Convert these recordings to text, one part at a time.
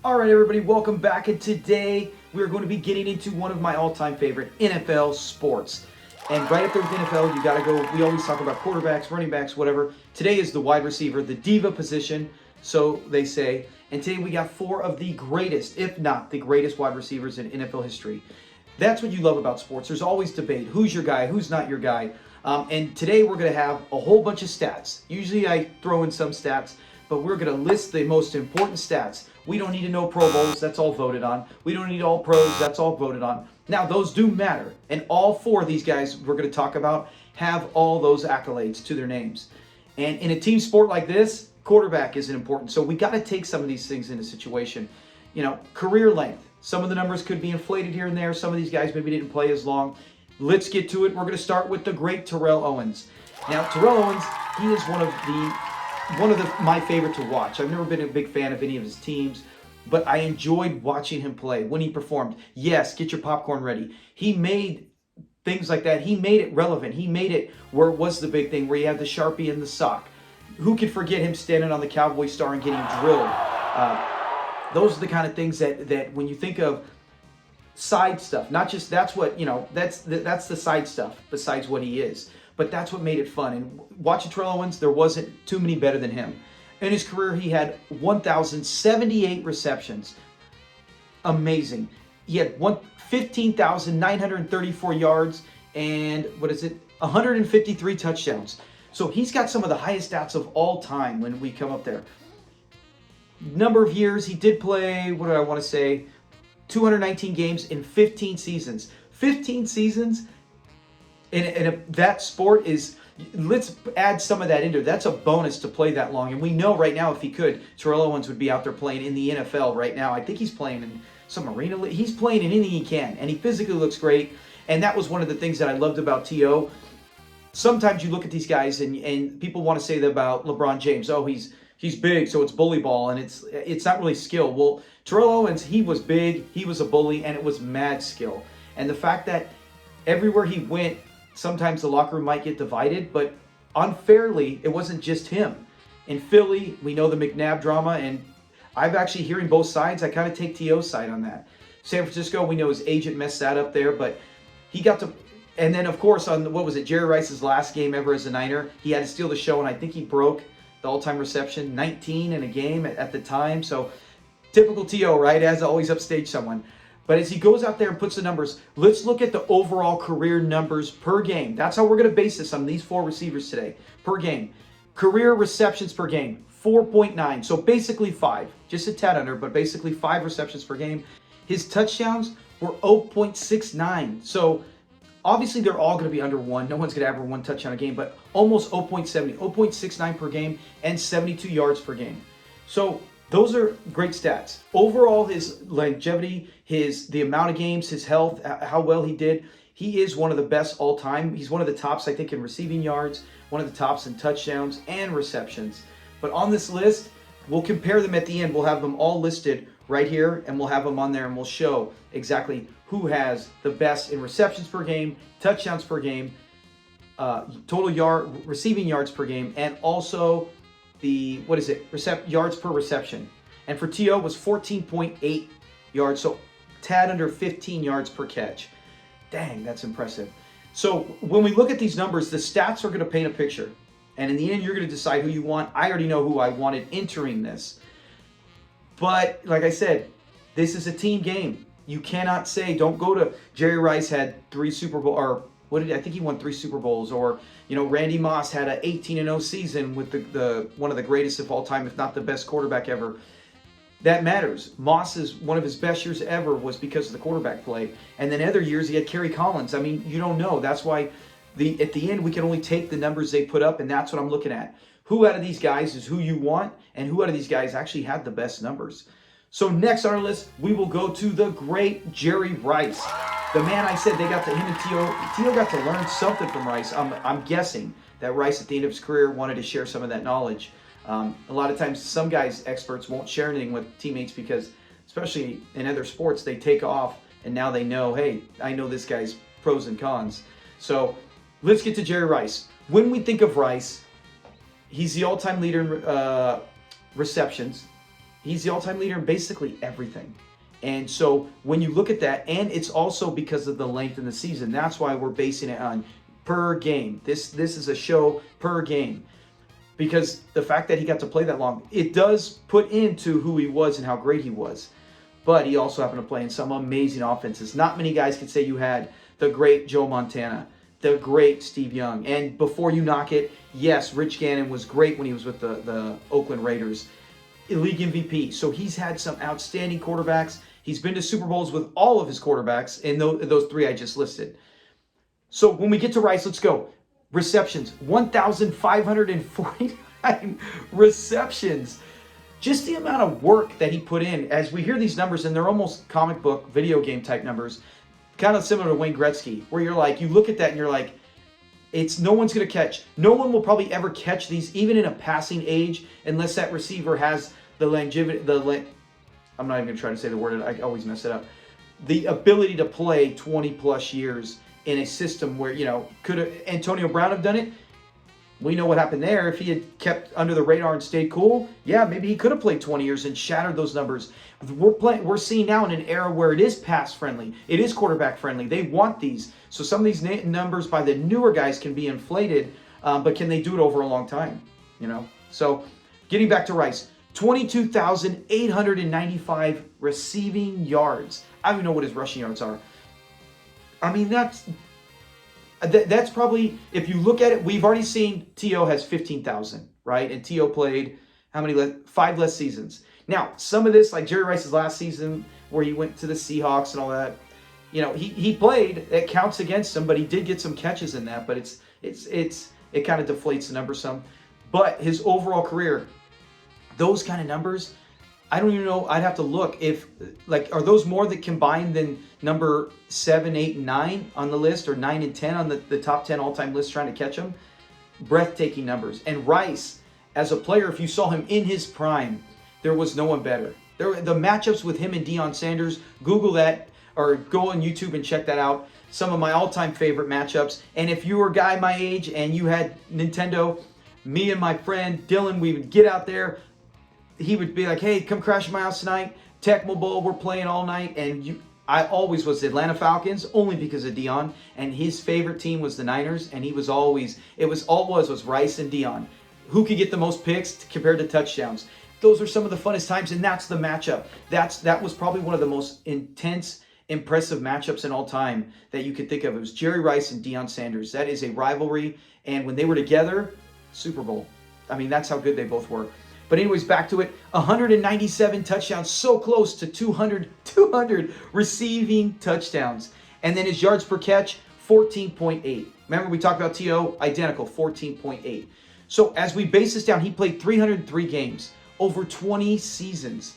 All right, everybody, welcome back. And today we're going to be getting into one of my all-time favorite NFL sports. And right up there with NFL, you got to go. We always talk about quarterbacks, running backs, whatever. Today is the wide receiver, the diva position, so they say. And today we got four of the greatest, if not the greatest, wide receivers in NFL history. That's what you love about sports. There's always debate. Who's your guy? Who's not your guy? And today we're going to have a whole bunch of stats. Usually I throw in some stats, but we're going to list the most important stats. We don't need to know Pro Bowls. That's all voted on. We don't need all pros. That's all voted on. Now, those do matter. And all four of these guys we're going to talk about have all those accolades to their names. And in a team sport like this, quarterback isn't important. So we got to take some of these things into situation. You know, career length. Some of the numbers could be inflated here and there. Some of these guys maybe didn't play as long. Let's get to it. We're going to start with the great Terrell Owens. Now, Terrell Owens, he is one of my favorite to watch. I've never been a big fan of any of his teams, but I enjoyed watching him play when he performed. Yes, get your popcorn ready. He made things like that. He made it relevant. He made it where it was the big thing, where he had the Sharpie and the sock. Who could forget him standing on the Cowboy Star and getting drilled? Those are the kind of things that when you think of side stuff, not just that's what, you know, that's the side stuff besides what he is. But that's what made it fun. And watching Terrell Owens, there wasn't too many better than him. In his career, he had 1,078 receptions. Amazing. He had 15,934 yards and 153 touchdowns. So he's got some of the highest stats of all time when we come up there. Number of years, he did play, 219 games in 15 seasons. 15 seasons in that sport is, let's add some of that into it. That's a bonus to play that long. And we know right now, if he could, Terrell Owens would be out there playing in the NFL right now. I think he's playing in some arena. He's playing in anything he can, and he physically looks great. And that was one of the things that I loved about T.O. Sometimes you look at these guys, and people want to say that about LeBron James. Oh, he's big, so it's bully ball, and it's not really skill. Well, Terrell Owens, he was big, he was a bully, and it was mad skill. And the fact that everywhere he went, sometimes the locker room might get divided, but unfairly, it wasn't just him. In Philly, we know the McNabb drama, and I've actually hearing both sides. I kind of take T.O.'s side on that. San Francisco, we know his agent messed that up there, but he got to. And then, of course, on Jerry Rice's last game ever as a Niner, he had to steal the show, and I think he broke the all-time reception, 19 in a game at the time. So typical T.O., right? Has to always upstage someone. But as he goes out there and puts the numbers, let's look at the overall career numbers per game. That's how we're going to base this on these four receivers today, per game. Career receptions per game, 4.9. So basically 5. Just a tad under, but basically 5 receptions per game. His touchdowns were 0.69. So obviously they're all going to be under 1. No one's going to have 1 touchdown a game, but almost 0.70, 0.69 per game, and 72 yards per game. So those are great stats. Overall, his longevity, the amount of games, his health, how well he did, he is one of the best all time. He's one of the tops, I think, in receiving yards, one of the tops in touchdowns and receptions. But on this list, we'll compare them at the end. We'll have them all listed right here, and we'll have them on there, and we'll show exactly who has the best in receptions per game, touchdowns per game, receiving yards per game, and also the, yards per reception. And for T.O. was 14.8 yards, so tad under 15 yards per catch. Dang, that's impressive. So when we look at these numbers, the stats are going to paint a picture. And in the end, you're going to decide who you want. I already know who I wanted entering this. But like I said, this is a team game. You cannot say, don't go to Jerry Rice had 3 Super Bowl, or I think he won 3 Super Bowls, or Randy Moss had an 18-0 season with the one of the greatest of all time, if not the best quarterback ever. That matters. Moss's one of his best years ever was because of the quarterback play, and then other years he had Kerry Collins. I mean, you don't know. That's why at the end we can only take the numbers they put up, and that's what I'm looking at. Who out of these guys is who you want, and who out of these guys actually had the best numbers? So next on our list, we will go to the great Jerry Rice. The man I said they got to him and T.O. got to learn something from Rice. I'm guessing that Rice at the end of his career wanted to share some of that knowledge. A lot of times some guys, experts, won't share anything with teammates because, especially in other sports, they take off and now they know, hey, I know this guy's pros and cons. So let's get to Jerry Rice. When we think of Rice, he's the all-time leader in receptions. He's the all-time leader in basically everything. And so when you look at that, and it's also because of the length in the season, that's why we're basing it on per game. This is a show per game. Because the fact that he got to play that long, it does put into who he was and how great he was. But he also happened to play in some amazing offenses. Not many guys could say you had the great Joe Montana, the great Steve Young. And before you knock it, yes, Rich Gannon was great when he was with the Oakland Raiders. League MVP. So he's had some outstanding quarterbacks. He's been to Super Bowls with all of his quarterbacks in those three I just listed. So when we get to Rice, let's go. Receptions, 1,549 receptions. Just the amount of work that he put in. As we hear these numbers, and they're almost comic book, video game type numbers, kind of similar to Wayne Gretzky, where you're like, you look at that and you're like, it's no one's going to catch. No one will probably ever catch these, even in a passing age, unless that receiver has the longevity, I'm not even going to try to say the word, I always mess it up. The ability to play 20 plus years in a system where, could Antonio Brown have done it? We know what happened there. If he had kept under the radar and stayed cool, yeah, maybe he could have played 20 years and shattered those numbers. We're seeing now in an era where it is pass friendly, it is quarterback friendly. They want these. So some of these numbers by the newer guys can be inflated, but can they do it over a long time? So getting back to Rice, 22,895 receiving yards. I don't even know what his rushing yards are. I mean, that's probably, if you look at it, we've already seen T.O. has 15,000, right? And T.O. played how many? 5 less seasons. Now, some of this, like Jerry Rice's last season, where he went to the Seahawks and all that, he played. It counts against him, but he did get some catches in that. But it kind of deflates the number some. But his overall career, those kind of numbers, I don't even know. I'd have to look if, are those more that combined than number 7, 8, and 9 on the list, or 9 and 10 on the top 10 all-time list trying to catch them? Breathtaking numbers. And Rice, as a player, if you saw him in his prime, there was no one better. The matchups with him and Deion Sanders, Google that, or go on YouTube and check that out. Some of my all-time favorite matchups. And if you were a guy my age and you had Nintendo, me and my friend Dylan, we would get out there. He would be like, hey, come crash at my house tonight. Tecmo Bowl, we're playing all night. And I always was the Atlanta Falcons, only because of Deion. And his favorite team was the Niners. And he was always, was Rice and Deion. Who could get the most picks compared to touchdowns? Those are some of the funnest times, and that's the matchup. That was probably one of the most intense, impressive matchups in all time that you could think of. It was Jerry Rice and Deion Sanders. That is a rivalry. And when they were together, Super Bowl. I mean, that's how good they both were. But anyways, back to it. 197 touchdowns, so close to 200 receiving touchdowns. And then his yards per catch, 14.8. Remember, we talked about T.O., identical, 14.8. So as we base this down, he played 303 games, over 20 seasons.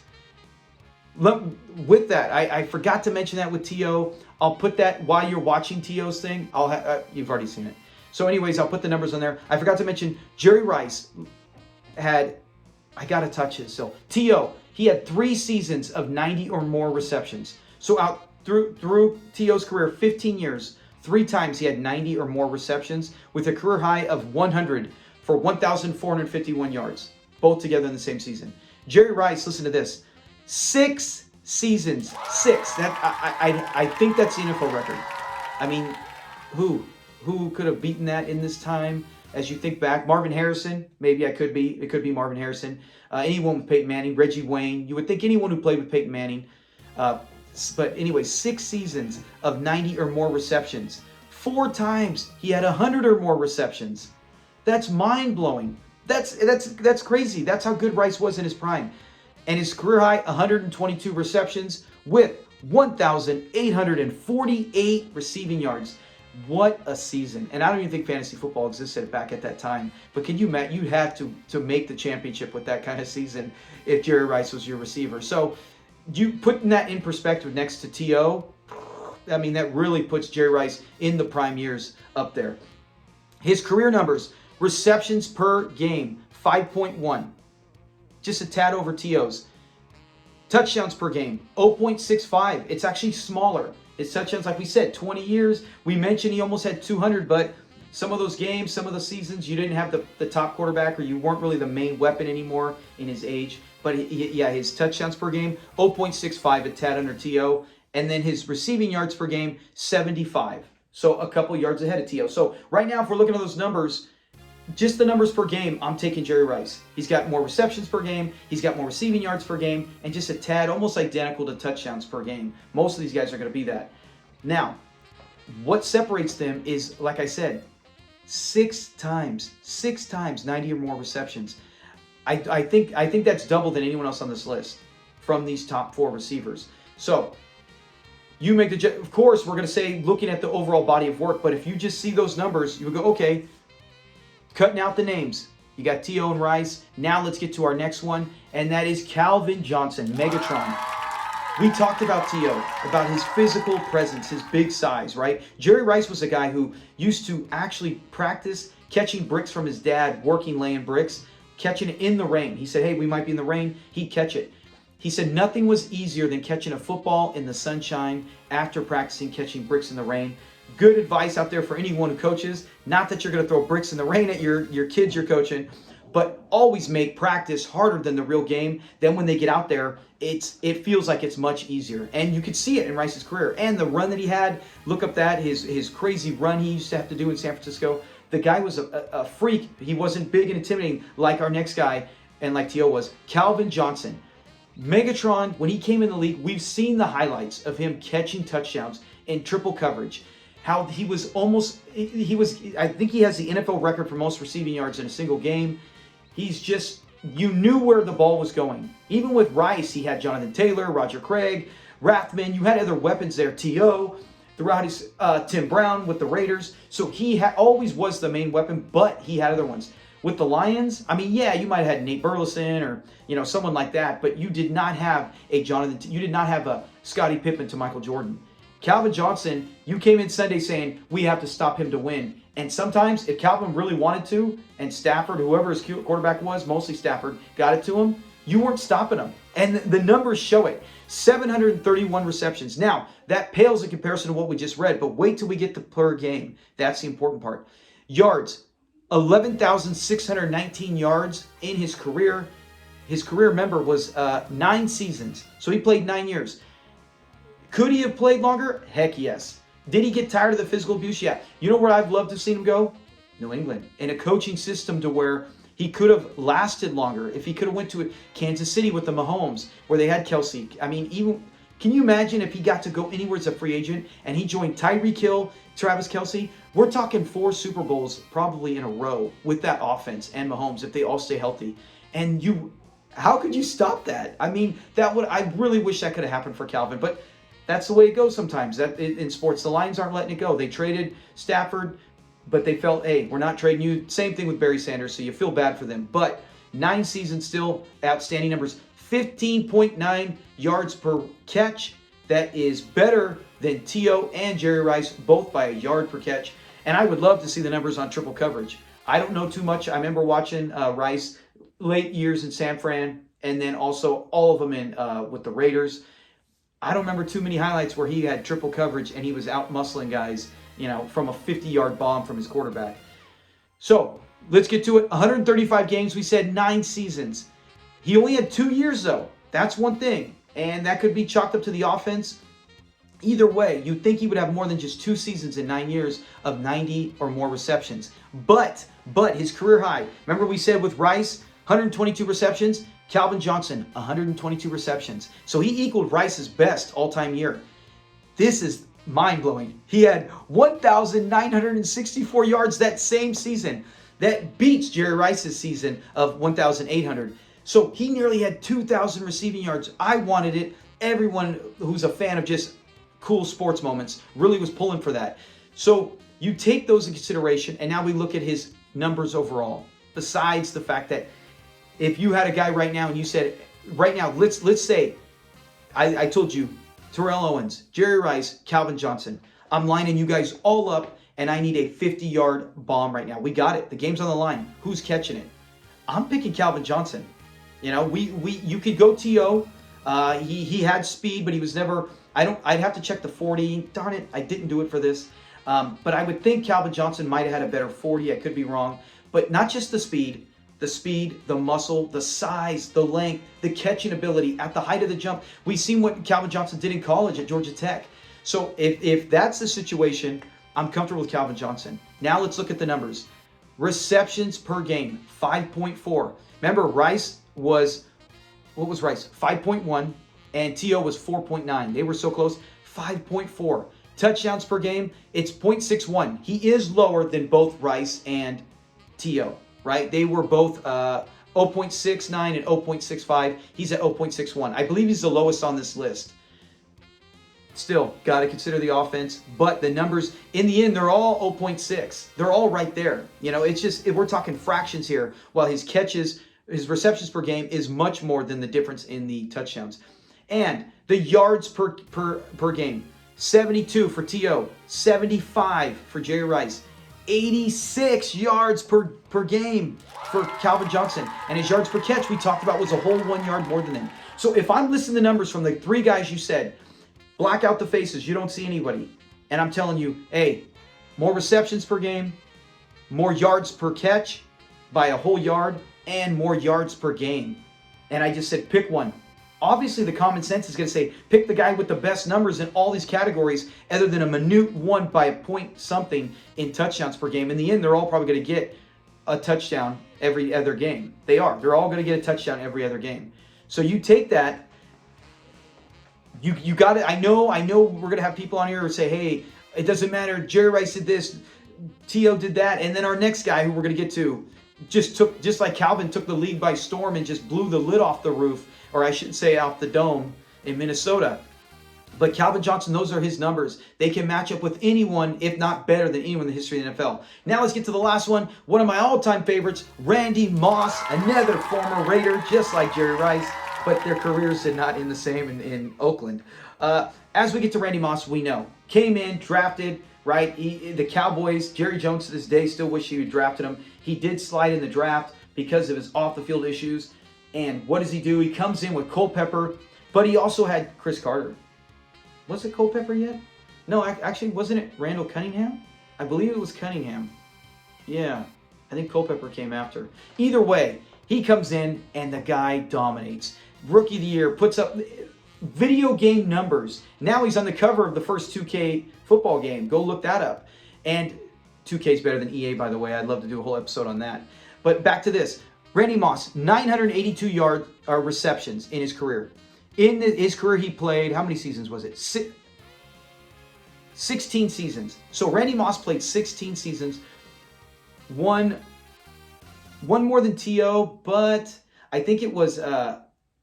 With that, I forgot to mention that with T.O. I'll put that while you're watching T.O.'s thing. You've already seen it. So anyways, I'll put the numbers on there. I forgot to mention Jerry Rice had... I got to touch his. So T.O., he had 3 seasons of 90 or more receptions. So out through T.O.'s career, 15 years, 3 times he had 90 or more receptions with a career high of 100 for 1,451 yards, both together in the same season. Jerry Rice, listen to this, 6 seasons, 6. I think that's the NFL record. I mean, who could have beaten that in this time? As you think back, Marvin Harrison, maybe it could be Marvin Harrison. Anyone with Peyton Manning, Reggie Wayne. You would think anyone who played with Peyton Manning. But anyway, 6 seasons of 90 or more receptions. 4 times he had 100 or more receptions. That's mind-blowing. That's crazy. That's how good Rice was in his prime. And his career high, 122 receptions with 1,848 receiving yards. What a season. And I don't even think fantasy football existed back at that time. But can you imagine, you had to make the championship with that kind of season if Jerry Rice was your receiver. So you putting that in perspective next to T.O., I mean, that really puts Jerry Rice in the prime years up there. His career numbers, receptions per game, 5.1. Just a tad over T.O.'s. Touchdowns per game, 0.65. It's actually smaller. His touchdowns, like we said, 20 years. We mentioned he almost had 200, but some of those games, some of the seasons, you didn't have the top quarterback, or you weren't really the main weapon anymore in his age. but yeah, his touchdowns per game, 0.65, a tad under T.O., and then his receiving yards per game, 75. So a couple yards ahead of T.O. So right now, if we're looking at those numbers, just the numbers per game, I'm taking Jerry Rice. He's got more receptions per game, he's got more receiving yards per game, and just a tad, almost identical to touchdowns per game. Most of these guys are going to be that. Now, what separates them is, like I said, six times, 90 or more receptions. I think that's double than anyone else on this list from these top 4 receivers. So you make the, of course, we're going to say looking at the overall body of work, but if you just see those numbers, you would go, okay, cutting out the names. You got T.O. and Rice. Now let's get to our next one, and that is Calvin Johnson, Megatron. We talked about T.O., about his physical presence, his big size, right? Jerry Rice was a guy who used to actually practice catching bricks from his dad, working laying bricks, catching it in the rain. He said, hey, we might be in the rain. He'd catch it. He said nothing was easier than catching a football in the sunshine after practicing catching bricks in the rain. Good advice out there for anyone who coaches. Not that you're going to throw bricks in the rain at your kids you're coaching, but always make practice harder than the real game. Then when they get out there, it feels like it's much easier. And you could see it in Rice's career. And the run that he had, look up that, his crazy run he used to have to do in San Francisco. The guy was a freak. He wasn't big and intimidating like our next guy and like T.O. was. Calvin Johnson. Megatron, when he came in the league, we've seen the highlights of him catching touchdowns in triple coverage. How he was I think he has the NFL record for most receiving yards in a single game. He's just, you knew where the ball was going. Even with Rice, he had Jonathan Taylor, Roger Craig, Rathman. You had other weapons there, T.O., throughout his, Tim Brown with the Raiders. So he always was the main weapon, but he had other ones. With the Lions, I mean, yeah, you might have had Nate Burleson or, someone like that, but you did not have you did not have a Scottie Pippen to Michael Jordan. Calvin Johnson, you came in Sunday saying, we have to stop him to win. And sometimes, if Calvin really wanted to, and Stafford, whoever his quarterback was, mostly Stafford, got it to him, you weren't stopping him. And the numbers show it. 731 receptions. Now, that pales in comparison to what we just read, but wait till we get to per game. That's the important part. Yards, 11,619 yards in his career. His career, remember, was 9 seasons. So he played 9 years. Could he have played longer? Heck yes. Did he get tired of the physical abuse? Yeah. You know where I've loved to see him go? New England. In a coaching system to where he could have lasted longer. If he could have went to Kansas City with the Mahomes, where they had Kelsey. I mean, even can you imagine if he got to go anywhere as a free agent and he joined Tyreek Hill, Travis Kelsey? We're talking 4 Super Bowls probably in a row with that offense and Mahomes if they all stay healthy. And how could you stop that? I mean, I really wish that could have happened for Calvin, but that's the way it goes sometimes. That in sports, the Lions aren't letting it go. They traded Stafford, but they felt, hey, we're not trading you. Same thing with Barry Sanders, so you feel bad for them. But 9 seasons still, outstanding numbers. 15.9 yards per catch. That is better than T.O. and Jerry Rice, both by a yard per catch. And I would love to see the numbers on triple coverage. I don't know too much. I remember watching Rice late years in San Fran, and then also all of them in with the Raiders. I don't remember too many highlights where he had triple coverage and he was out muscling guys, from a 50-yard bomb from his quarterback. So let's get to it. 135 games, we said 9 seasons. He only had 2 years, though. That's one thing. And that could be chalked up to the offense. Either way, you'd think he would have more than just 2 seasons in 9 years of 90 or more receptions. But his career high, remember we said with Rice, 122 receptions, Calvin Johnson, 122 receptions. So he equaled Rice's best all-time year. This is mind-blowing. He had 1,964 yards that same season. That beats Jerry Rice's season of 1,800. So he nearly had 2,000 receiving yards. I wanted it. Everyone who's a fan of just cool sports moments really was pulling for that. So you take those in consideration, and now we look at his numbers overall. Besides the fact that if you had a guy right now and you said, right now, let's say, I told you, Terrell Owens, Jerry Rice, Calvin Johnson. I'm lining you guys all up, and I need a 50-yard bomb right now. We got it. The game's on the line. Who's catching it? I'm picking Calvin Johnson. You could go T.O. He had speed, but he was never. I'd have to check the 40. Darn it, I didn't do it for this. But I would think Calvin Johnson might have had a better 40. I could be wrong, but not just the speed the speed, the muscle, the size, the length, the catching ability at the height of the jump. We've seen what Calvin Johnson did in college at Georgia Tech. So if that's the situation, I'm comfortable with Calvin Johnson. Now let's look at the numbers. Receptions per game, 5.4. Remember, Rice was, what was Rice? 5.1, and T.O. was 4.9. They were so close. 5.4. Touchdowns per game, it's 0.61. He is lower than both Rice and T.O., right? They were both 0.69 and 0.65. He's at 0.61. I believe he's the lowest on this list. Still, got to consider the offense, but the numbers, in the end, they're all 0.6. They're all right there. You know, it's just, we're talking fractions here, while his catches, his receptions per game is much more than the difference in the touchdowns. And the yards per game, 72 for T.O., 75 for Jerry Rice, 86 yards per game for Calvin Johnson. And his yards per catch, we talked about, was a whole 1 yard more than him. So if I'm listing the numbers from the three guys you said, black out the faces, you don't see anybody. And I'm telling you, hey, more receptions per game, more yards per catch by a whole yard, and more yards per game. And I just said, pick one. Obviously, the common sense is going to say, pick the guy with the best numbers in all these categories, other than a minute one by a point something in touchdowns per game. In the end, they're all probably going to get a touchdown every other game. They are. They're all going to get a touchdown every other game. So you take that. You got it. I know we're going to have people on here who say, hey, it doesn't matter. Jerry Rice did this. T.O. did that. And then our next guy, who we're going to get to, just like Calvin took the league by storm and just blew the lid off the roof, or I should say off the dome in Minnesota. But Calvin Johnson, those are his numbers. They can match up with anyone, if not better than anyone in the history of the NFL. Now let's get to the last one. One of my all-time favorites, Randy Moss, another former Raider, just like Jerry Rice, but their careers did not end the same in Oakland. As we get to Randy Moss, we know. Came in, drafted, right? The Cowboys, Jerry Jones to this day still wish he had drafted him. He did slide in the draft because of his off-the-field issues. And what does he do? He comes in with Culpepper, but he also had Chris Carter. Was it Culpepper yet? No, actually, wasn't it Randall Cunningham? I believe it was Cunningham. Yeah, I think Culpepper came after. Either way, he comes in and the guy dominates. Rookie of the year, puts up video game numbers. Now he's on the cover of the first 2K football game. Go look that up. And 2K is better than EA, by the way. I'd love to do a whole episode on that. But back to this. Randy Moss, 982 receptions in his career. In his career, he played, how many seasons was it? 16 seasons. So Randy Moss played 16 seasons. One more than T.O., but I think it was,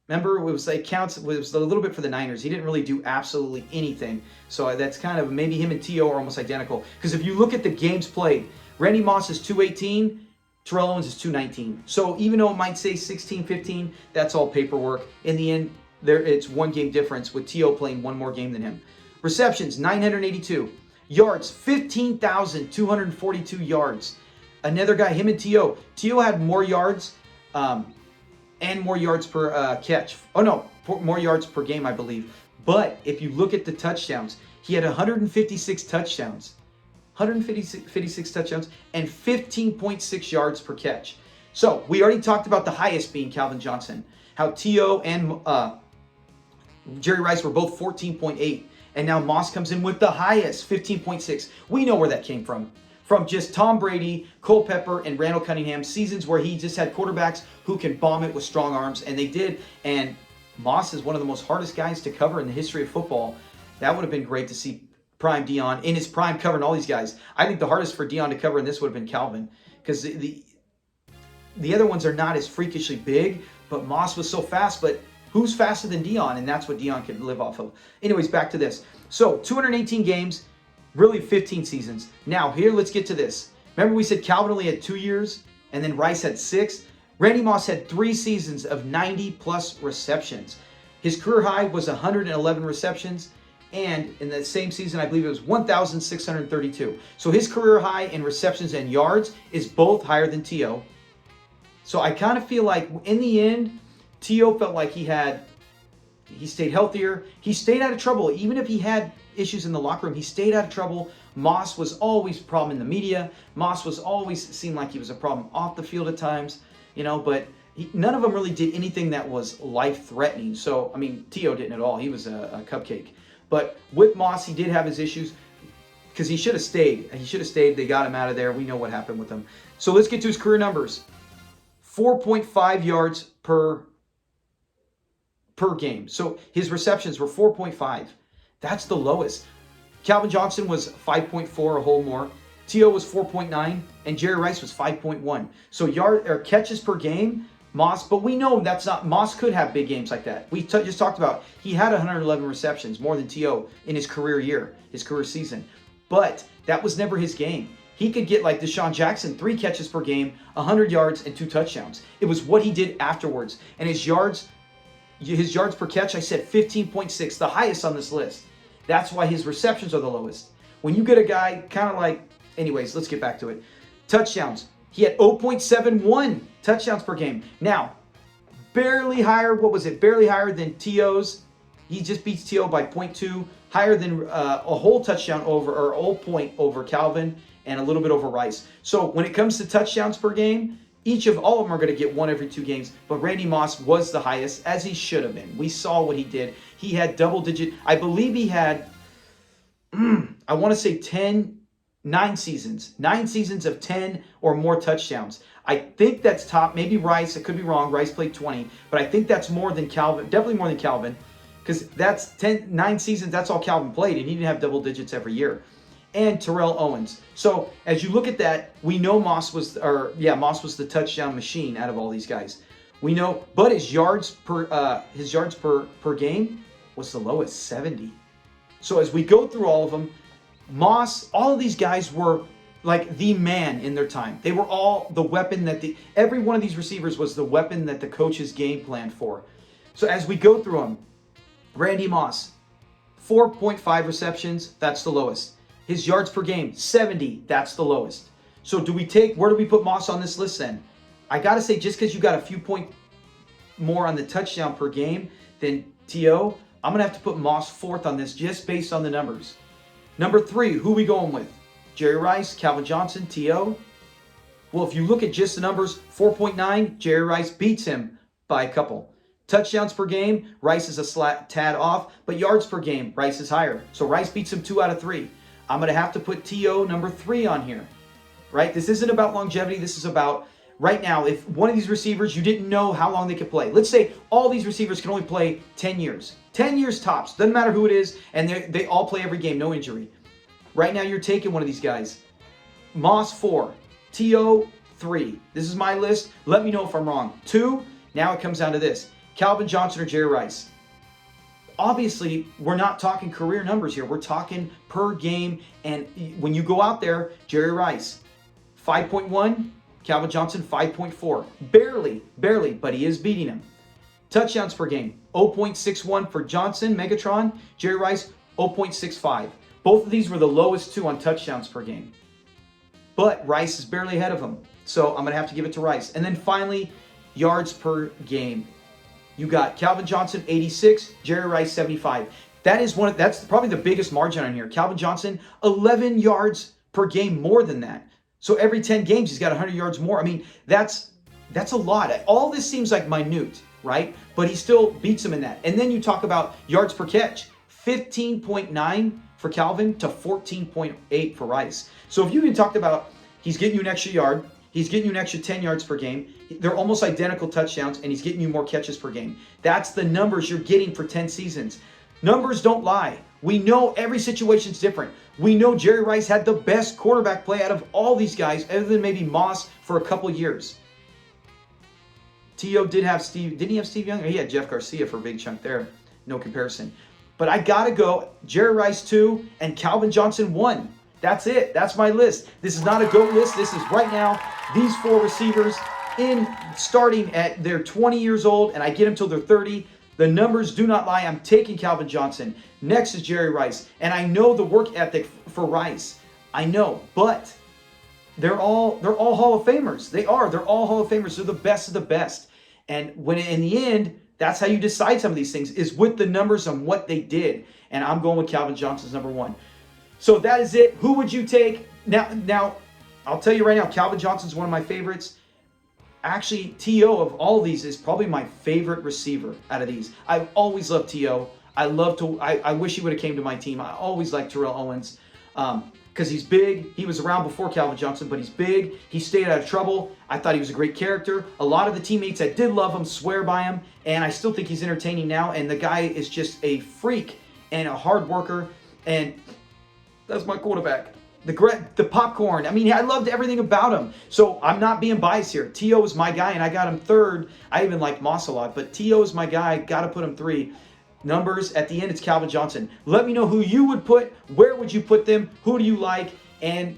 remember, it was like counts, it was a little bit for the Niners. He didn't really do absolutely anything. So that's kind of, maybe him and T.O. are almost identical. Because if you look at the games played, Randy Moss is 218, Terrell Owens is 219. So even though it might say 16-15, that's all paperwork. In the end, it's one game difference with T.O. playing one more game than him. Receptions, 982. Yards, 15,242 yards. Another guy, him and T.O. T.O. had more yards and more yards per catch. Oh, no, more yards per game, I believe. But if you look at the touchdowns, he had 156 touchdowns. 156 touchdowns and 15.6 yards per catch. So we already talked about the highest being Calvin Johnson. How T.O. and Jerry Rice were both 14.8. And now Moss comes in with the highest, 15.6. We know where that came from. From just Tom Brady, Culpepper, and Randall Cunningham. Seasons where he just had quarterbacks who can bomb it with strong arms. And they did. And Moss is one of the most hardest guys to cover in the history of football. That would have been great to see prime Deion in his prime covering all these guys. I think the hardest for Deion to cover in this would have been Calvin, because the other ones are not as freakishly big, but Moss was so fast. But who's faster than Deion? And that's what Deion could live off of. Anyways, back to this. So 218 games, really 15 seasons. Now here, let's get to this. Remember we said Calvin only had 2 years and then Rice had 6? Randy Moss had 3 seasons of 90 plus receptions. His career high was 111 receptions. And in the same season, I believe it was 1,632. So his career high in receptions and yards is both higher than T.O. So I kind of feel like in the end, T.O. felt like he stayed healthier. He stayed out of trouble. Even if he had issues in the locker room, he stayed out of trouble. Moss was always a problem in the media. Moss was always seemed like he was a problem off the field at times. but none of them really did anything that was life-threatening. So, I mean, T.O. didn't at all. He was a cupcake. But with Moss, he did have his issues because he should have stayed. They got him out of there. We know what happened with him. So let's get to his career numbers. 4.5 yards per game. So his receptions were 4.5. That's the lowest. Calvin Johnson was 5.4, a whole more. T.O. was 4.9, and Jerry Rice was 5.1. So catches per game, Moss, but we know that's not, Moss could have big games like that. We just talked about, he had 111 receptions, more than T.O. in his career season. But that was never his game. He could get like Deshaun Jackson, 3 catches per game, 100 yards, and 2 touchdowns. It was what he did afterwards. And his yards per catch, I said 15.6, the highest on this list. That's why his receptions are the lowest. When you get a guy kind of like, anyways, let's get back to it. Touchdowns. He had 0.71 touchdowns per game. Now, barely higher, barely higher than T.O.'s. He just beats T.O. by 0.2. Higher than a whole touchdown over, or a whole point over Calvin, and a little bit over Rice. So when it comes to touchdowns per game, all of them are going to get 1 every 2 games. But Randy Moss was the highest, as he should have been. We saw what he did. He had double-digit, I believe he had, I want to say 9 seasons. 9 seasons of 10 or more touchdowns. I think that's top. Maybe Rice. I could be wrong. Rice played 20. But I think that's more than Calvin. Definitely more than Calvin. Because that's 9 seasons. That's all Calvin played. And he didn't have double digits every year. And Terrell Owens. So as you look at that, we know Moss was the touchdown machine out of all these guys. We know, but his yards per game was the lowest, 70. So as we go through all of them, Moss, all of these guys were like the man in their time. They were all the weapon that every one of these receivers was the weapon that the coaches game planned for. So as we go through them, Randy Moss, 4.5 receptions, that's the lowest. His yards per game, 70, that's the lowest. So where do we put Moss on this list then? I got to say, just because you got a few points more on the touchdown per game than T.O., I'm going to have to put Moss 4th on this just based on the numbers. Number 3, who are we going with? Jerry Rice, Calvin Johnson, T.O.? Well, if you look at just the numbers, 4.9, Jerry Rice beats him by a couple. Touchdowns per game, Rice is a tad off, but yards per game, Rice is higher. So Rice beats him 2 out of 3. I'm going to have to put T.O. number 3 on here, right? This isn't about longevity. This is about right now, if one of these receivers, you didn't know how long they could play. Let's say all these receivers can only play 10 years. 10 years tops. Doesn't matter who it is, and they all play every game, no injury. Right now, you're taking one of these guys. Moss 4, T.O. 3. This is my list. Let me know if I'm wrong. 2, now it comes down to this. Calvin Johnson or Jerry Rice. Obviously, we're not talking career numbers here. We're talking per game. And when you go out there, Jerry Rice, 5.1. Calvin Johnson, 5.4. Barely, but he is beating him. Touchdowns per game, 0.61 for Johnson, Megatron. Jerry Rice, 0.65. Both of these were the lowest 2 on touchdowns per game. But Rice is barely ahead of him. So I'm going to have to give it to Rice. And then finally, yards per game. You got Calvin Johnson, 86, Jerry Rice, 75. That's probably the biggest margin on here. Calvin Johnson, 11 yards per game more than that. So every 10 games, he's got 100 yards more. I mean, that's a lot. All this seems like minute, right? But he still beats him in that. And then you talk about yards per catch, 15.9 for Calvin to 14.8 for Rice. So if you even talked about he's getting you an extra yard, he's getting you an extra 10 yards per game. They're almost identical touchdowns, and he's getting you more catches per game. That's the numbers you're getting for 10 seasons. Numbers don't lie. We know every situation's different. We know Jerry Rice had the best quarterback play out of all these guys, other than maybe Moss for a couple years. T.O. did have Steve. Didn't he have Steve Young? He had Jeff Garcia for a big chunk there. No comparison. But I got to go Jerry Rice 2 and Calvin Johnson 1. That's it. That's my list. This is not a GOAT list. This is right now these 4 receivers starting at they're 20 years old, and I get them till they're 30. The numbers do not lie. I'm taking Calvin Johnson. Next is Jerry Rice. And I know the work ethic for Rice. I know. But they're all Hall of Famers. They're all Hall of Famers. They're the best of the best. And when in the end, that's how you decide some of these things, is with the numbers on what they did. And I'm going with Calvin Johnson's number 1. So that is it. Who would you take? Now, I'll tell you right now, Calvin Johnson's one of my favorites. actually, T.O. of all these is probably my favorite receiver out of these. I've always loved T.O. I wish he would have came to my team. I always liked Terrell Owens because he's big. He was around before Calvin Johnson, but he's big. He stayed out of trouble. I thought he was a great character. A lot of the teammates that did love him swear by him, and I still think he's entertaining now. And the guy is just a freak and a hard worker, and that's my quarterback. The popcorn. I mean, I loved everything about him. So I'm not being biased here. T.O. is my guy, and I got him third. I even like Moss a lot, but T.O. is my guy. Got to put him 3. Numbers, at the end, it's Calvin Johnson. Let me know who you would put. Where would you put them? Who do you like? And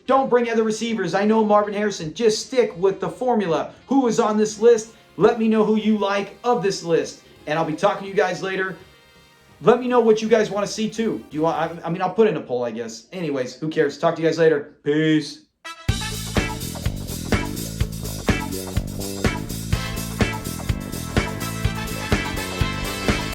don't bring other receivers. I know Marvin Harrison. Just stick with the formula. Who is on this list? Let me know who you like of this list. And I'll be talking to you guys later. Let me know what you guys want to see too. Do you want? I mean, I'll put in a poll, I guess. Anyways, who cares? Talk to you guys later. Peace.